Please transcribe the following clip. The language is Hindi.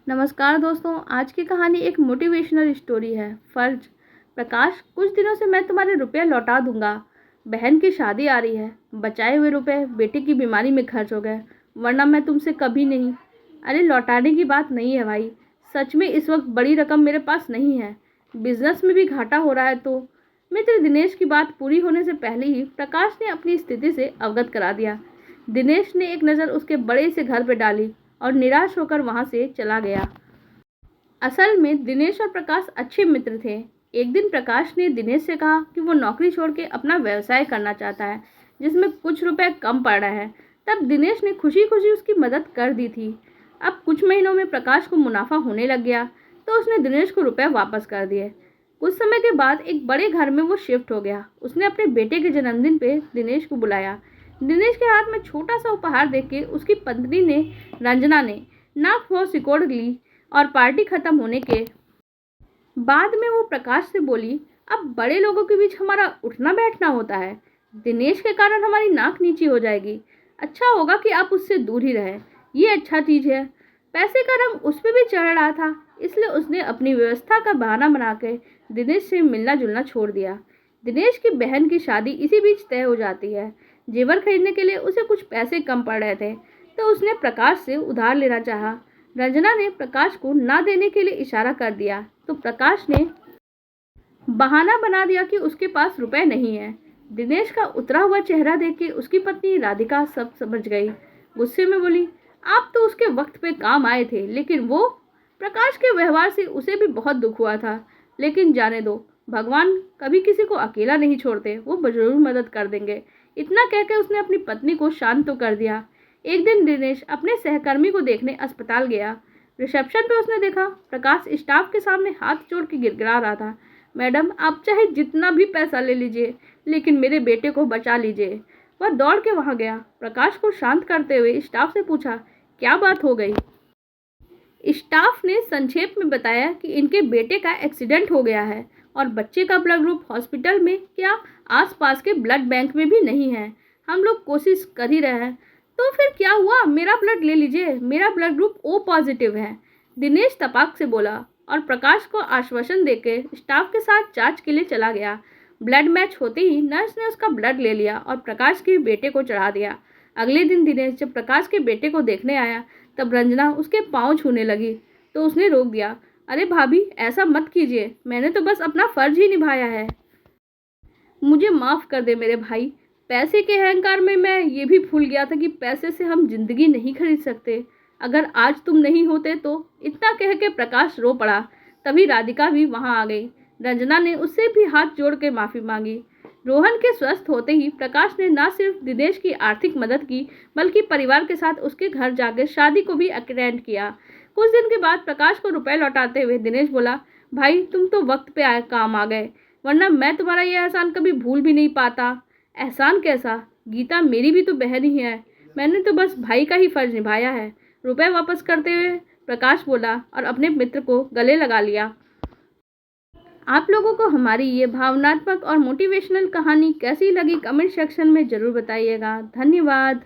नमस्कार दोस्तों, आज की कहानी एक मोटिवेशनल स्टोरी है। फर्ज। प्रकाश, कुछ दिनों से मैं तुम्हारे रुपए लौटा दूंगा। बहन की शादी आ रही है। बचाए हुए रुपए बेटे की बीमारी में खर्च हो गए, वरना मैं तुमसे कभी नहीं। अरे लौटाने की बात नहीं है भाई, सच में इस वक्त बड़ी रकम मेरे पास नहीं है। बिजनेस में भी घाटा हो रहा है। तो मित्र दिनेश की बात पूरी होने से पहले ही प्रकाश ने अपनी स्थिति से अवगत करा दिया। दिनेश ने एक नज़र उसके बड़े से घर पर डाली और निराश होकर वहां से चला गया। असल में दिनेश और प्रकाश अच्छे मित्र थे। एक दिन प्रकाश ने दिनेश से कहा कि वो नौकरी छोड़ के अपना व्यवसाय करना चाहता है, जिसमें कुछ रुपए कम पड़ रहे हैं। तब दिनेश ने खुशी खुशी उसकी मदद कर दी थी। अब कुछ महीनों में प्रकाश को मुनाफा होने लग गया, तो उसने दिनेश को रुपए वापस कर दिए। कुछ समय के बाद एक बड़े घर में वो शिफ्ट हो गया। उसने अपने बेटे के जन्मदिन पे दिनेश को बुलाया। दिनेश के हाथ में छोटा सा उपहार देख के उसकी पत्नी ने, रंजना ने, नाक भौं सिकोड़ ली और पार्टी खत्म होने के बाद में वो प्रकाश से बोली, अब बड़े लोगों के बीच हमारा उठना बैठना होता है। दिनेश के कारण हमारी नाक नीची हो जाएगी। अच्छा होगा कि आप उससे दूर ही रहें। ये अच्छा चीज है। पैसे का रंग उस पर भी चढ़ रहा था, इसलिए उसने अपनी व्यवस्था का बहाना बना के दिनेश से मिलना जुलना छोड़ दिया। दिनेश की बहन की शादी इसी बीच तय हो जाती है। जेवर खरीदने के लिए उसे कुछ पैसे कम पड़ रहे थे, तो उसने प्रकाश से उधार लेना चाहा। रंजना ने प्रकाश को ना देने के लिए इशारा कर दिया, तो प्रकाश ने बहाना बना दिया कि उसके पास रुपए नहीं है। दिनेश का उतरा हुआ चेहरा देख के उसकी पत्नी राधिका सब समझ गई। गुस्से में बोली, आप तो उसके वक्त पे काम आए थे, लेकिन वो। प्रकाश के व्यवहार से उसे भी बहुत दुख हुआ था, लेकिन जाने दो, भगवान कभी किसी को अकेला नहीं छोड़ते, वो जरूर मदद कर देंगे। इतना कहकर उसने अपनी पत्नी को शांत तो कर दिया। एक दिन दिनेश अपने सहकर्मी को देखने अस्पताल गया। रिसेप्शन पे उसने देखा प्रकाश स्टाफ के सामने हाथ जोड़ के गिड़गिड़ा रहा था, मैडम आप चाहे जितना भी पैसा ले लीजिए, लेकिन मेरे बेटे को बचा लीजिए। वह दौड़ के वहां गया। प्रकाश को शांत करते हुए स्टाफ से पूछा, क्या बात हो गई। स्टाफ ने संक्षेप में बताया कि इनके बेटे का एक्सीडेंट हो गया है और बच्चे का ब्लड ग्रुप हॉस्पिटल में क्या आसपास के ब्लड बैंक में भी नहीं है। हम लोग कोशिश कर ही रहे हैं। तो फिर क्या हुआ, मेरा ब्लड ले लीजिए, मेरा ब्लड ग्रुप ओ पॉजिटिव है, दिनेश तपाक से बोला और प्रकाश को आश्वासन देकर स्टाफ के साथ जांच के लिए चला गया। ब्लड मैच होते ही नर्स ने उसका ब्लड ले लिया और प्रकाश के बेटे को चढ़ा दिया। अगले दिन दिनेश जब प्रकाश के बेटे को देखने आया, तब रंजना उसके पाँव छूने लगी, तो उसने रोक दिया। अरे भाभी, ऐसा मत कीजिए, मैंने तो बस अपना फर्ज ही निभाया है। मुझे माफ़ कर दे मेरे भाई। पैसे के अहंकार में मैं ये भी भूल गया था कि पैसे से हम जिंदगी नहीं खरीद सकते। अगर आज तुम नहीं होते तो। इतना कह के प्रकाश रो पड़ा। तभी राधिका भी वहां आ गई। रंजना ने उससे भी हाथ जोड़ के माफ़ी मांगी। रोहन के स्वस्थ होते ही प्रकाश ने न सिर्फ दिनेश की आर्थिक मदद की, बल्कि परिवार के साथ उसके घर जाकर शादी को भी अटेंड किया। कुछ दिन के बाद प्रकाश को रुपए लौटाते हुए दिनेश बोला, भाई तुम तो वक्त पे काम आ गए, वरना मैं तुम्हारा यह एहसान कभी भूल भी नहीं पाता। एहसान कैसा, गीता मेरी भी तो बहन ही है, मैंने तो बस भाई का ही फर्ज निभाया है। रुपए वापस करते हुए प्रकाश बोला और अपने मित्र को गले लगा लिया। आप लोगों को हमारी ये भावनात्मक और मोटिवेशनल कहानी कैसी लगी कमेंट सेक्शन में ज़रूर बताइएगा। धन्यवाद।